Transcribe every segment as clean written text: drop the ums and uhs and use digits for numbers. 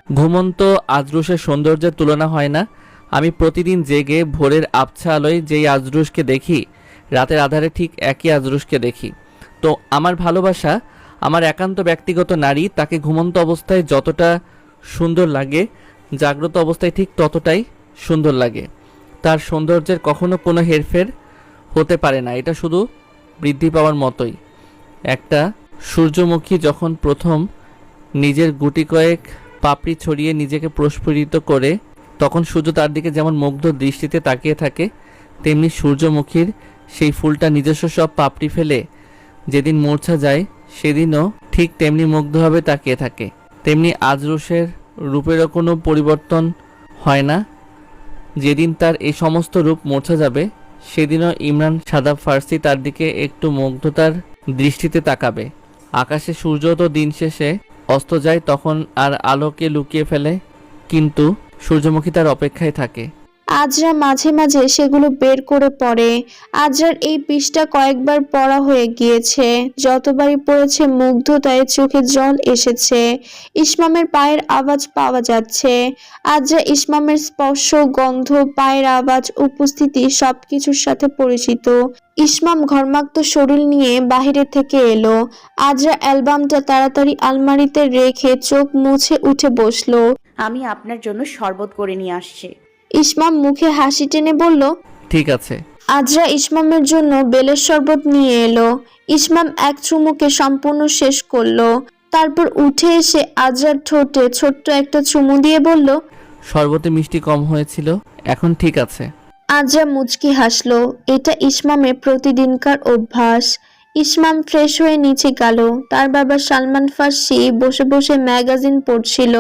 ঘুমন্ত আজরুশের সৌন্দর্যের তুলনা হয় না। আমি প্রতিদিন জেগে ভোরের আবছা আলোয় যেই আজরুশকে দেখি, রাতের আঁধারে ঠিক একই আজরুশকে দেখি। তো আমার ভালোবাসা, আমার একান্ত ব্যক্তিগত নারী, তাকে ঘুমন্ত অবস্থায় যতটা সুন্দর লাগে, জাগ্রত অবস্থায় ঠিক ততটাই সুন্দর লাগে। তার সৌন্দর্যের কখনো কোনো হেরফের হতে পারে না, এটা শুধু বৃদ্ধি পাওয়ার মতোই। একটা সূর্যমুখী যখন প্রথম নিজের গুটি কয়েক পাপড়ি ছড়িয়ে নিজেকে প্রস্ফুটিত করে, তখন সূর্য তার দিকে যেমন মুগ্ধ দৃষ্টিতে তাকিয়ে থাকে, তেমনি সূর্যমুখীর সেই ফুলটা নিজস্ব সব পাপড়ি ফেলে যেদিন মূর্ছা যায়, সেদিনও ঠিক তেমনি মুগ্ধভাবে তাকিয়ে থাকে। তেমনি আজরুশের রূপেরও কোনো পরিবর্তন হয় না। যেদিন তার এই সমস্ত রূপ মূর্ছা যাবে, সেদিনও ইমরান সাদাব ফার্সি তার দিকে একটু মুগ্ধতার দৃষ্টিতে তাকাবে। আকাশে সূর্য তো দিন শেষে অস্ত যায়, তখন আর আলোকে লুকিয়ে ফেলে, কিন্তু সূর্যমুখী তার অপেক্ষায় থাকে। আজরা মাঝে মাঝে সেগুলো বের করে পড়ে। আজরার এই পৃষ্ঠা কয়েকবার পড়া হয়ে গিয়েছে। যতবারই পড়েছে মুগ্ধতায় চোখে জল এসেছে। ইসমামের পায়ের আওয়াজ পাওয়া যাচ্ছে। আজরা ইসমামের স্পর্শ, গন্ধ, পায়ের আওয়াজ, উপস্থিতি সবকিছুর সাথে পরিচিত। ইসমাম ঘর্মাক্ত শরীর নিয়ে বাহিরে থেকে এলো। আজরা অ্যালবামটা তাড়াতাড়ি আলমারিতে রেখে চোখ মুছে উঠে বসলো। আমি আপনার জন্য শরবত করে নিয়ে আসছি। ইসমাম মুখে হাসি টেনে বলল, ঠিক আছে। আজরা ইসমামের জন্য বেলের শরবত নিয়ে এলো। ইসমাম এক চুমুকে সম্পূর্ণ শেষ করলো। তারপর উঠে এসে আজরার ঠোঁটে ছোট্ট একটা চুমু দিয়ে বলল, শরবতে মিষ্টি কম হয়েছিল, এখন ঠিক আছে। আজরা মুচকি হাসলো। এটা ইসমামের প্রতিদিনকার অভ্যাস। ইসমাম ফ্রেশ হয়ে নিচে গেল। তার বাবা সালমান ফার্সি বসে বসে ম্যাগাজিন পড়ছিল।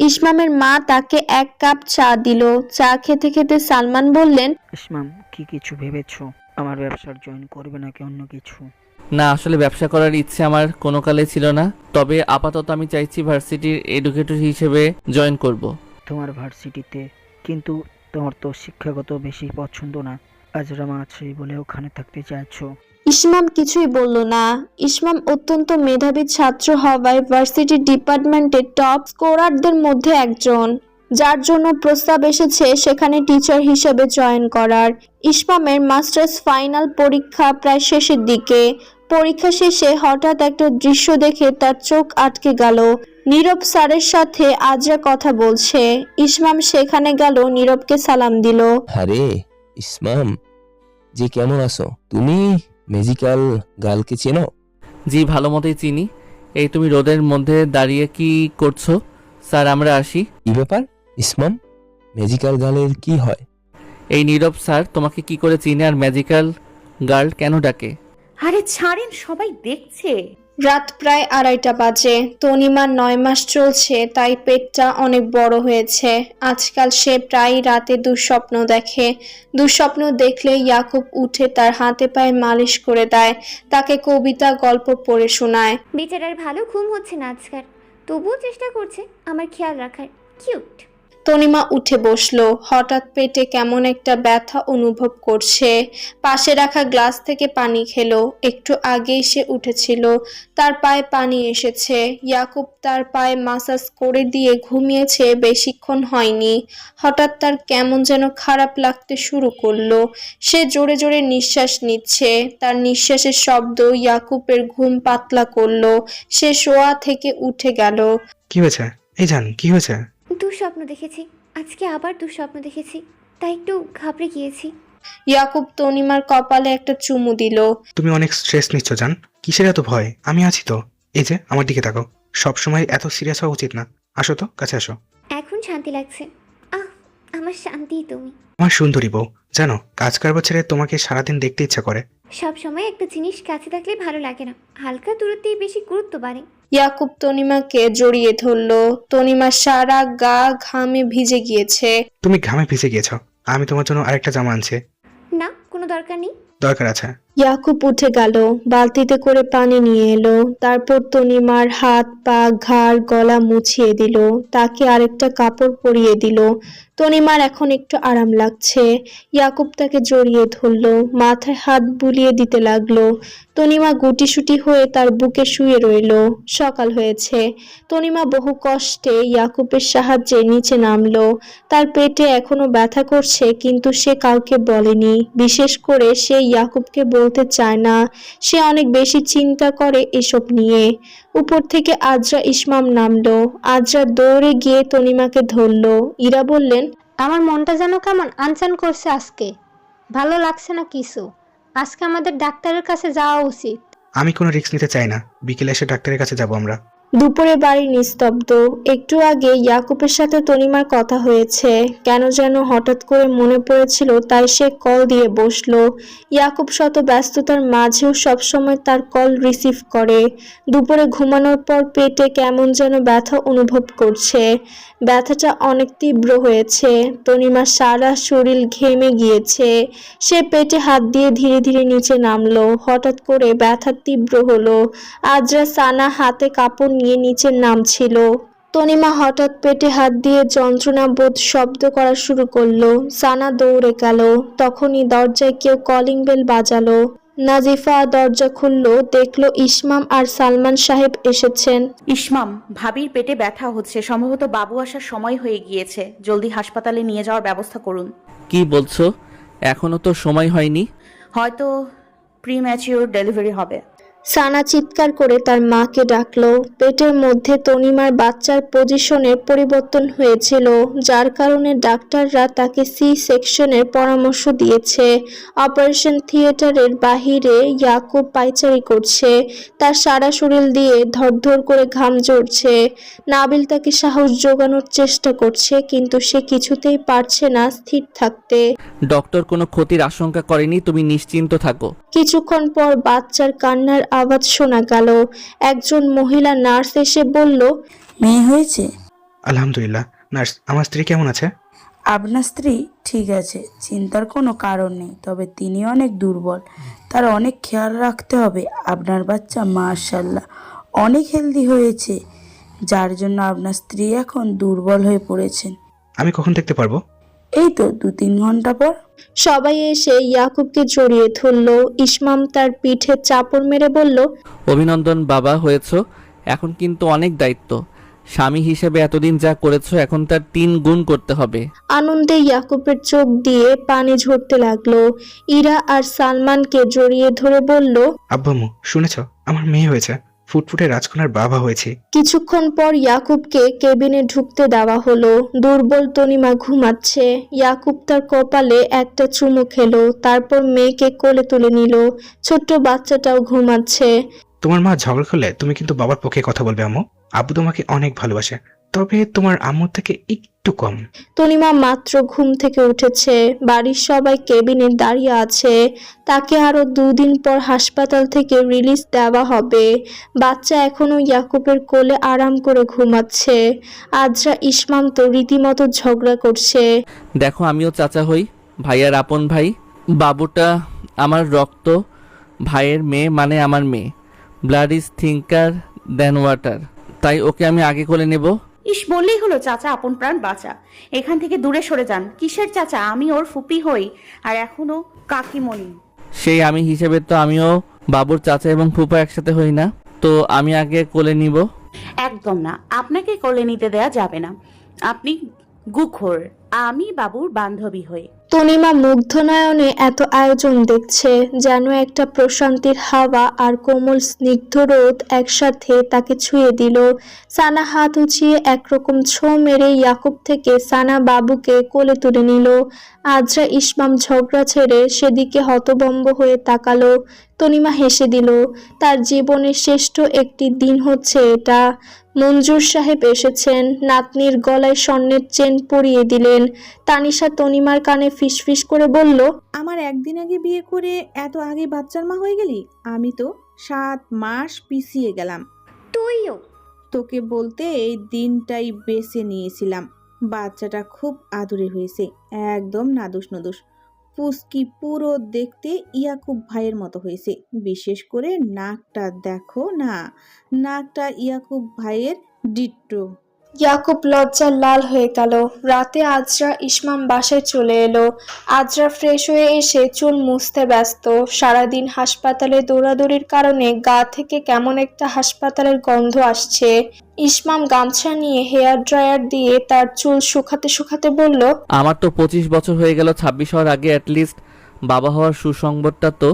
ইসমামের মা তাকে এক কাপ চা দিল। চা খেতে খেতে সালমান বললেন, ইসমাম, কি কিছু ভেবেছো? আমার ব্যবসার জয়েন করবে নাকি অন্য কিছু? না, আসলে ব্যবসা করার ইচ্ছে আমার কোনো কালে ছিল না, তবে আপাতত আমি চাইছি ভার্সিটির এডুকেটর হিসেবে জয়েন করব। তোমার ভার্সিটিতে? কিন্তু তোমার তো শিক্ষাগত বেশি পছন্দ না। আজরামা আছে বলে ওখানে থাকতে চাইছো? ইসমাম কিছুই বলল না। ইসমাম অত্যন্ত মেধাবী ছাত্র হওয়ায় ভার্সিটি ডিপার্টমেন্টের টপ স্কোরারদের মধ্যে একজন, যার জন্য প্রস্তাব এসেছে সেখানে টিচার হিসেবে জয়েন করার। ইসমামের মাস্টার্স ফাইনাল পরীক্ষা প্রায় শেষের দিকে। পরীক্ষা শেষে হঠাৎ একটা দৃশ্য দেখে তার চোখ আটকে গেল। নীরব স্যারের সাথে আজরা কথা বলছে। ইসমাম সেখানে গেল, নীরবকে সালাম দিল। আরে ইসমাম জি, কেমন আছো তুমি? ম্যাজিক্যাল গার্লকে চেনো? জি, ভালো মতোই চিনি। এই তুমি রোদের মধ্যে দাঁড়িয়ে কি করছো? স্যার, আমরা আসি। কি ব্যাপার ইসমাম, ম্যাজিক্যাল গার্লের কি হয়? এই নীরব স্যার তোমাকে কি করে চিনে আর ম্যাজিক্যাল গার্ল কেন ডাকে? আরে ছাড়েন, সবাই দেখছে। রাত প্রায় 2:30 বাজে। তনিমার 9 মাস চলছে, তাই পেটটা অনেক বড় হয়েছে। আজকাল সে প্রায় রাতে দুঃস্বপ্ন দেখে। দুঃস্বপ্ন দেখলে ইয়াকুব উঠে তার হাতে পায়ে মালিশ করে দেয়, তাকে কবিতা গল্প পড়ে শোনায়। বেচারার ভালো ঘুম হচ্ছে না আজকাল, তবুও চেষ্টা করছে আমার খেয়াল রাখার। কিউট। তনিমা উঠে বসলো। হঠাৎ পেটে কেমন একটা ব্যথা অনুভব করছে। পাশে রাখা গ্লাস থেকে পানি খেলো। একটু আগেই সে উঠেছিল, তার পায়ে পানি এসেছে। ইয়াকুব তার পায়ে মাসাজ করে দিয়ে ঘুমিয়েছে, বেশিক্ষণ হয়নি। হঠাৎ তার কেমন যেন খারাপ লাগতে শুরু করলো। সে জোরে জোরে নিঃশ্বাস নিচ্ছে। তার নিঃশ্বাসের শব্দ ইয়াকুবের ঘুম পাতলা করলো। সে শোয়া থেকে উঠে গেল। কি হয়েছে? এই জান, কি হয়েছে? দুঃস্বপ্ন দেখেছি, আজকে আবার দুঃস্বপ্ন দেখেছি, তাই একটু ঘাবড়ে গিয়েছি। ইয়াকুব তনিমার কপালে একটা চুমু দিল। তুমি অনেক স্ট্রেস নিচ্ছ জান। কিসের এত ভয়? আমি আছি তো। এই যে আমার দিকে তাকাও। সবসময় এত সিরিয়াস হওয়া উচিত না। আসো তো, কাছে আসো। এখন শান্তি লাগছে। আহ, আমার শান্তি তুমি। আমার সুন্দরী বউ, জানো কাজ কারবার ছেড়ে তোমাকে সারাদিন দেখতে ইচ্ছা করে। সব সময় একটা জিনিস কাছে থাকলে ভালো লাগে না, হালকা দূরত্বেই বেশি গুরুত্ব বাড়ে। ইয়াকুব তনিমাকে জড়িয়ে ধরলো। তনিমা সারা গা ঘামে ভিজে গিয়েছে। তুমি ঘামে ভিজে গিয়েছো। আমি তোমার জন্য আরেকটা জামা আনছি। না, কোনো দরকার নেই। দরকার আছে। ইয়াকুব উঠে গেল, বালতিতে করে পানি নিয়ে এলো। তারপর তনিমার হাত পা ঘাড় গলা মুছিয়ে দিল, তাকে আরেকটা কাপড় পরিয়ে দিল। তনিমার এখন একটু আরাম লাগছে। ইয়াকুব তাকে জড়িয়ে ধরলো, মাথায় হাত বুলিয়ে দিতে লাগলো। তনিমা গুটিসুটি হয়ে তার বুকে শুয়ে রইল। সকাল হয়েছে। তনিমা বহু কষ্টে ইয়াকুবের সাহায্যে নিচে নামলো। তার পেটে এখনো ব্যথা করছে, কিন্তু সে কাউকে বলেনি। বিশেষ করে সে ইয়াকুবকে বলতে চায় না। সে অনেক বেশি চিন্তা করে এসব নিয়ে। উপর থেকে আজরা ইসমাম নামলো। আজরা দৌড়ে গিয়ে তনিমাকে ধরলো। ইরা বললেন, আমার মনটা যেন কেমন আনচান করছে আজকে, ভালো লাগছে না কিছু। আজকে আমাদের ডাক্তারের কাছে যাওয়া উচিত। আমি কোনো রিস্ক নিতে চাই না, বিকেলে এসে ডাক্তারের কাছে যাব আমরা। দুপুরে বাড়ি নিস্তব্ধ। একটু আগে ইয়াকুবের সাথে তনিমার কথা হয়েছে, কেন যেন হঠাৎ করে মনে পড়েছিল, তাই সে কল দিয়ে বসলো। ইয়াকুব শত ব্যস্ততার মাঝেও সবসময় তার কল রিসিভ করে। দুপুরে ঘুমানোর পর পেটে কেমন যেন ব্যথা অনুভব করছে। ব্যথাটা অনেক তীব্র হয়েছে। তনিমার সারা শরীর ঘেমে গিয়েছে। সে পেটে হাত দিয়ে ধীরে ধীরে নিচে নামলো। হঠাৎ করে ব্যথা তীব্র হলো। আজরা সানা হাতে কাপড় নিয়ে নিচে নামছিল। তনিমা হঠাৎ পেটে হাত দিয়ে যন্ত্রণা বোধ শব্দ করা শুরু করলো। সানা দৌড়ে গেল। তখনই দরজায় কেউ কলিং বেল বাজালো। নাজিফা দরজা খুললো, দেখলো ইসমাম আর সালমান সাহেব এসেছেন। ইসমাম, ভাবির পেটে ব্যথা হচ্ছে, সম্ভবত বাবু আসার সময় হয়ে গিয়েছে, জলদি হাসপাতালে নিয়ে যাওয়ার ব্যবস্থা করুন। কি বলছো? এখনো তো সময় হয়নি। হয়তো প্রিম্যাচিওর ডেলিভারি হবে। সানা চিৎকার করে তার মাকে ডাকলো। পেটের মধ্যে তনিমার বাচ্চার পজিশনের পরিবর্তন হয়েছিল, যার কারণে ডাক্তাররা তাকে সি সেকশনের পরামর্শ দিয়েছে। অপারেশন থিয়েটারের বাহিরে ইয়াকুব পায়চারি করছে। তার সারা শরীর দিয়ে ধরধর করে ঘাম ঝরছে। নাবিল তাকে সাহস জোগানোর চেষ্টা করছে, কিন্তু সে কিছুতেই পারছে না স্থির থাকতে। ডক্টর কোনো ক্ষতির আশঙ্কা করেনি, তুমি নিশ্চিন্ত থাকো। কিছুক্ষণ পর বাচ্চার কান্নার আওয়াজ শোনা গেল। একজন মহিলা নার্স এসে বলল, মেয়ে হয়েছে? আলহামদুলিল্লাহ। নার্স, আমার স্ত্রী কেমন আছে? আপনার স্ত্রী ঠিক আছে, চিন্তার কোনো কারণ নেই, তবে তিনি অনেক দুর্বল, তার অনেক খেয়াল রাখতে হবে। আপনার বাচ্চা মাশাআল্লাহ অনেক হেলদি হয়েছে, যার জন্য আপনার স্ত্রী এখন দুর্বল হয়ে পড়েছেন। আমি কখন দেখতে পারবো? এই তো 2-3 ঘন্টা পর। সবাই এসে ইয়াকুবকে জড়িয়ে ধরল। ইসমাম তার পিঠে চাপড় মেরে বলল, অভিনন্দন বাবা, হয়েছ। এখন কিন্তু অনেক দায়িত্ব। স্বামী হিসেবে এতদিন যা করেছো, এখন তার 3 গুণ করতে হবে। আনন্দে ইয়াকুবের চোখ দিয়ে পানি ঝরতে লাগলো। ইরা আর সালমানকে জড়িয়ে ধরে বলল, আব্বাম্মু, শুনেছো? আমার মেয়ে হয়েছে, ফুটফুটে রাজকন্যার বাবা হয়েছি। কিছুক্ষণ পর ইয়াকুবকে কেবিনে ঢুকতে দেওয়া হলো। দুর্বল তনিমা ঘুমাচ্ছে। ইয়াকুব তার কপালে একটা চুমু খেলো, তারপর মেয়েকে কোলে তুলে নিল। ছোট্ট বাচ্চাটাও ঘুমাচ্ছে। তোমার মা ঝগড়া করলে তুমি কিন্তু বাবার পক্ষে কথা বলবে আম্মু। আব্বু তোমাকে অনেক ভালোবাসে, তবে তোমার আম্মুর থেকে একটু কম। তনিমা মাত্র ঘুম থেকে উঠেছে। বাড়ির সবাই কেবিনে দাঁড়িয়ে আছে। তাকে আরো 2 দিন পর হাসপাতাল থেকে রিলিজ দেওয়া হবে। বাচ্চা এখনো ইয়াকুবের কোলে আরাম করে ঘুমাচ্ছে। আজরা ইসমাম তো রীতিমতো ঝগড়া করছে। দেখো, আমিও চাচা হই, ভাইয়ার আপন ভাই। বাবুটা আমার রক্ত, ভাইয়ের মেয়ে মানে আমার মেয়ে। Blood is thicker than water, তাই ওকে আমি আগে কোলে নেব। ইস, বললেই হলো চাচা আপন প্রাণ বাঁচা। এখান থেকে দূরে সরে যান। কিসের চাচা? আমি ওর ফুপি হই, আর এখনো কাকিমণি। সেই আমি হিসেবে তো আমিও বাবুর চাচা এবং ফুপা একসাথে হই না, তো আমি আগে কোলে নিব। একদম না, আপনাকে কোলে নিতে দেয়া যাবে না। আপনি গুখোর, আমি বাবুর বান্ধবী হই। তনিমা মুগ্ধ নয়নে এত আয়োজন দেখছে, যেন একটা প্রশান্তির হাওয়া আর কোমল স্নিগ্ধ রোদ একসাথে তাকে ছুঁয়ে দিল। সানা হাত উঁচিয়ে একরকম ছো মেরে ইয়াকুব থেকে সানা বাবুকে কোলে তুলে নিল। আজরা ইসমাম ঝগড়া ছেড়ে সেদিকে হতভম্ব হয়ে তাকালো। তনিমা হেসে দিল। তার জীবনের শ্রেষ্ঠ একটি দিন হচ্ছে এটা। মঞ্জুর সাহেব এসেছেন। নাতনির গলায় স্বর্ণের চেন পরিয়ে দিলেন। তানিশা তনিমার কানে ফিসফিস করে বলল, আমার একদিন আগে বিয়ে করে এত আগে বাচ্চার মা হয়ে গেলি? আমি তো 7 মাস পিছিয়ে গেলাম। তুইও। তোকে বলতে এই দিনটাই বেছে নিয়েছিলাম। বাচ্চাটা খুব আদুরে হয়েছে, একদম নাদুস নদুস। পুচকি পুরো দেখতে ইয়াকুব ভাইয়ের মতো হয়েছে। বিশেষ করে নাকটা দেখো না, নাকটা ইয়াকুব ভাইয়ের ডিট্টো। ইয়াকুব লজ্জায় লাল হয়ে গেল। রাতে আজরা ইসমাম বাসায় চলে এলো। আজরা ফ্রেশ হয়ে এসে চুল মুছতে ব্যস্ত। সারাদিন হাসপাতালে দৌড়াদৌড়ির কারণে গা থেকে কেমন একটা হাসপাতালের গন্ধ আসছে। ইসমাম গামছা নিয়ে হেয়ার ড্রায়ার দিয়ে তার চুল শুকাতে শুকাতে বলল, আমার তো 25 বছর হয়ে গেল, 26 হওয়ার আগে অ্যাটলিস্ট বাবা হওয়ার সুসংবাদটা তো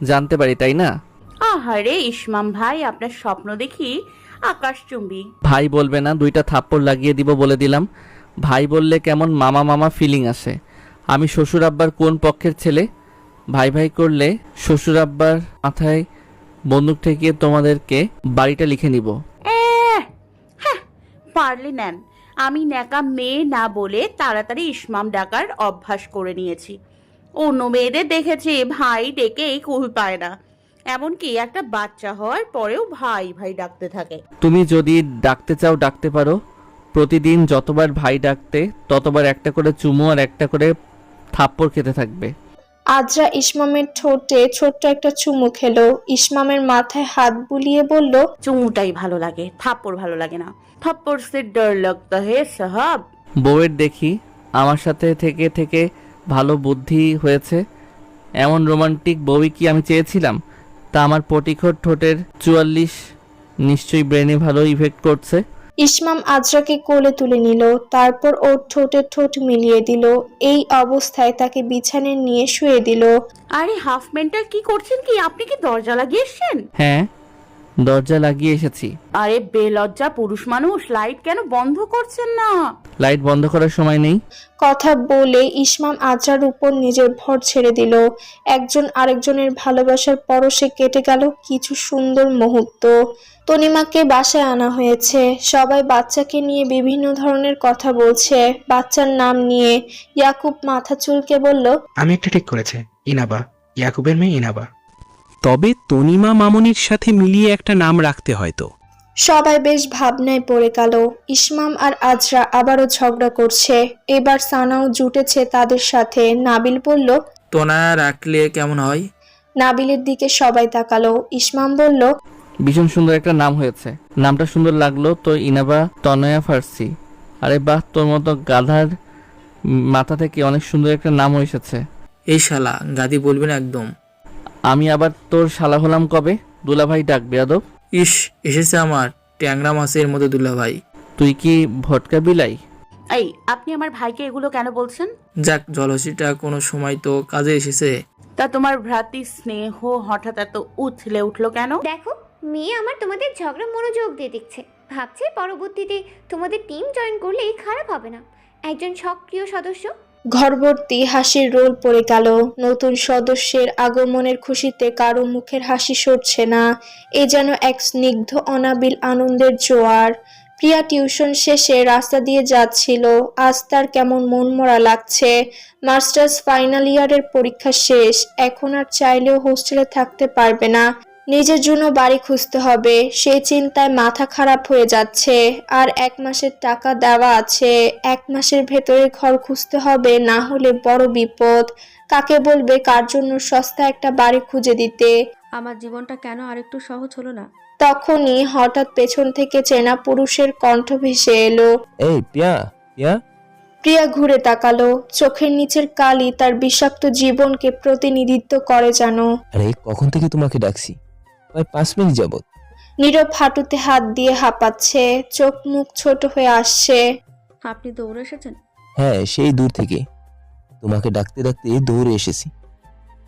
জানতে পারি, তাই না? আহারে ইসমাম ভাই, আপনার স্বপ্ন দেখি আকাশচুম্বী। ভাই বলবে না, 2টা থাপ্পড় লাগিয়ে দিব বলে দিলাম। ভাই বললে কেমন মামা মামা ফিলিং আসে। আমি শ্বশুর আব্বার কোন পক্ষের ছেলে? ভাই ভাই করলে শ্বশুর আব্বার মাথায় বন্দুক ঠেকিয়ে তোমাদেরকে বাড়িটা লিখে নিব। হ্যাঁ, পারলে নেন। আমি ন্যাকা মেয়ে না বলে তাড়াতাড়ি ইসমাম ডাকার অভ্যাস করে নিয়েছি। অন্য মেয়েদের দেখেছি ভাই ডেকেই কুল পায় না, এমনকি একটা বাচ্চা হওয়ার পরেও ভাই ভাই ডাকতে থাকে। তুমি যদি ডাকতে চাও ডাকতে পারো। প্রতিদিন যতবার ভাই ডাকতে ততবার একটা করে চুমু আর একটা করে থাপ্পড় খেতে থাকবে। আজরা ইসমামের ঠোঁটে ছোট্ট একটা চুমু খেলো। ইসমামের মাথায় হাত বুলিয়ে বলল, চুমুটাই ভালো লাগে, থাপ্পড় ভালো লাগে না। থাপ্পড় সে ডর লাগতা হে সাহাব। বউয়ের দেখি আমার সাথে থেকে থেকে ভালো বুদ্ধি হয়েছে। এমন রোমান্টিক বউই কি আমি চেয়েছিলাম? তা আমার পটিখোর ঠোঁটের 44 নিশ্চয়ই ব্রেনে ভালো ইফেক্ট করছে। ইসমাম আজরাকে কোলে তুলে নিল, তারপর ওর ঠোঁটে ঠোঁট মিলিয়ে দিল। এই অবস্থায় তাকে বিছানায় নিয়ে শুয়ে দিল। আরে হাফ মেন্টাল কি করছেন কি? আপনি কি দরজা লাগিয়ে এসছেন? হ্যাঁ, দরজা লাগিয়ে এসেছি। আরে বেলজ্জা পুরুষ মানুষ, লাইট কেন বন্ধ করছেন না? লাইট বন্ধ করার সময় নেই। কথা বলে ইসমাম আজরার উপর নিজের ভর ছেড়ে দিল। একজন আরেকজনের ভালোবাসার পরশে কেটে গেল কিছু সুন্দর মুহূর্ত। তনিমাকে বাসায় আনা হয়েছে। সবাই বাচ্চাকে নিয়ে বিভিন্ন ধরনের কথা বলছে। বাচ্চার নাম নিয়ে ইয়াকুব মাথা চুলকে বলল, আমি একটা ঠিক করেছি, ইনাবা, ইয়াকুবের মেয়ে ইনাবা। তবে তনিমা মামনির সাথে মিলিয়ে একটা নাম রাখতে হয়তো। সবাই বেশ ভাবনায় পড়ে গেল। ইসমাম আর আজরা আবারও ঝগড়া করছে। এবার সানাও জুটেছে তাদের সাথে। নাবিল বলল, তোনা রাখলে কেমন হয়? নাবিলের দিকে সবাই তাকালো। ইসমাম বলল, ভীষণ সুন্দর একটা নাম হয়েছে। নামটা সুন্দর লাগলো তো, ইনাবা তনয়া ফার্সি। আরে বাহ, তোর মতো গাধার মাথা থেকে অনেক সুন্দর একটা নাম এসেছে। এই শালা গাদি বলবি না একদম। আমি আবার তোর শালা হলাম কবে? দুলাভাই ডাকবে আদব। ইস, এসেছে আমার ট্যাংরা মাছের মতো দুলাভাই। তুই কি ভটকা বিলাই? এই, আপনি আমার ভাইকে এগুলো কেন বলছেন? যাক, জলসিটা কোনো সময় তো কাজে এসেছে। তা তোমার ভ্রাতৃ স্নেহ হঠাৎ এত উথলে উঠলো কেন? দেখো, মেয়ে আমার তোমাদের ঝগড়া মনোযোগ দিয়ে দেখছে। ভাবছে পরবর্তীতে তোমাদের টিম জয়েন করলে খারাপ হবে না, একজন সক্রিয় সদস্য। ঘরভর্তি হাসির রোল পড়ে গেল। নতুন সদস্যের আগমনের খুশিতে কারো মুখের হাসি সরছে না। এ যেন এক স্নিগ্ধ অনাবিল আনন্দের জোয়ার। প্রিয়া টিউশন শেষে রাস্তা দিয়ে যাচ্ছিল। আজ তার কেমন মনমরা লাগছে। মাস্টার্স ফাইনাল ইয়ারের পরীক্ষা শেষ। এখন আর চাইলেও হোস্টেলে থাকতে পারবে না। নিজের জন্য বাড়ি খুঁজতে হবে। সেই চিন্তায় মাথা খারাপ হয়ে যাচ্ছে। আর 1 মাসের টাকা দেওয়া আছে। 1 মাসের ভেতরে ঘর খুঁজতে হবে, না হলে বড় বিপদ। কাকে বলবে কার জন্য সস্তা একটা বাড়ি খুঁজে দিতে? আমার জীবনটা কেন আরেকটু সহজ হলো না? তখনই হঠাৎ পেছন থেকে চেনা পুরুষের কণ্ঠ ভেসে এলো। এই প্রিয়া, প্রিয়া। প্রিয়া ঘুরে তাকালো। চোখের নিচের কালি তার বিষাক্ত জীবনকে প্রতিনিধিত্ব করে যেন। আরে কখন থেকে তোমাকে ডাকছি, প্রায় 5 মিনিট যাবত। নীরব হাঁটুতে হাত দিয়ে হাঁপাচ্ছে। চোখ মুখ ছোট হয়ে আসছে। আপনি দৌড়ে এসেছেন? হ্যাঁ, সেই দূর থেকে তোমাকে ডাকতে ডাকতে দৌড়ে এসেছি।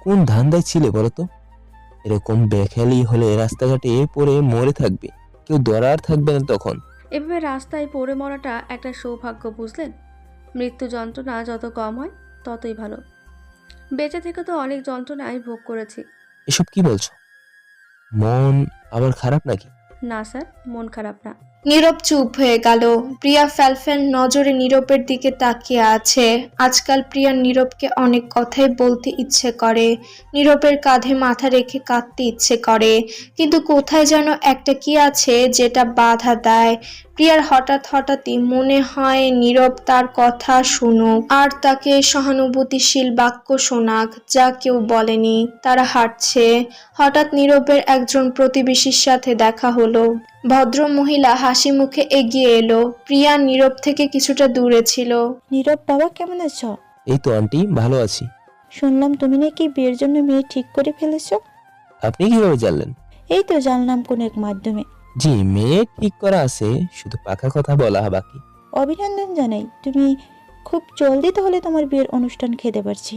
কোন ধান্দায় ছিলে বলো তো? এরকম বেখেয়ালি হলে রাস্তাঘাটে পড়ে মরে থাকবে, কেউ ধরার থাকবে না তখন। এভাবে রাস্তায় পড়ে মরাটা একটা সৌভাগ্য, বুঝলেন? মৃত্যু যন্ত্রণা যত কম হয় ততই ভালো। বেঁচে থেকে তো অনেক যন্ত্রণায় ভোগ করেছি। এসব কি বলছো? মন আবার খারাপ নাকি? না স্যার, মন খারাপ না। নীরব চুপ হয়ে গেল। প্রিয়া ফ্যালফ্যাল নজরে নীরবের দিকে তাকিয়ে আছে। আজকাল প্রিয়ার নীরবকে অনেক কথাই বলতে ইচ্ছে করে, নীরবের কাঁধে মাথা রেখে কাঁদতে ইচ্ছে করে, কিন্তু কোথায় যেন একটা কি আছে যেটা বাধা দেয়। প্রিয়ার হঠাৎই মনে হয় নীরব তার কথা শুনুক আর তাকে সহানুভূতিশীল বাক্য শোনাক, যা কেউ বলেনি। তারা হাঁটছে, হঠাৎ নীরবের একজন প্রতিবেশীর সাথে দেখা হলো। ভদ্র মহিলা হাসি মুখে এগিয়ে এলো। প্রিয়া নীরব থেকে কিছুটা দূরে ছিল। নীরব বাবা, কেমন আছো? এই তো আন্টি, ভালো আছি। শুনলাম তুমি নাকি বিয়ের জন্য মেয়ে ঠিক করে ফেলেছো। আপনি কিভাবে জানলেন? এই তো জানলাম কোন এক মাধ্যমে। জি, মেয়ে ঠিক করা আছে, শুধু পাকা কথা বলা বাকি। অভিনন্দন জানাই, তুমি খুব জলদি তাহলে তোমার বিয়ের অনুষ্ঠান খেতে পারছি।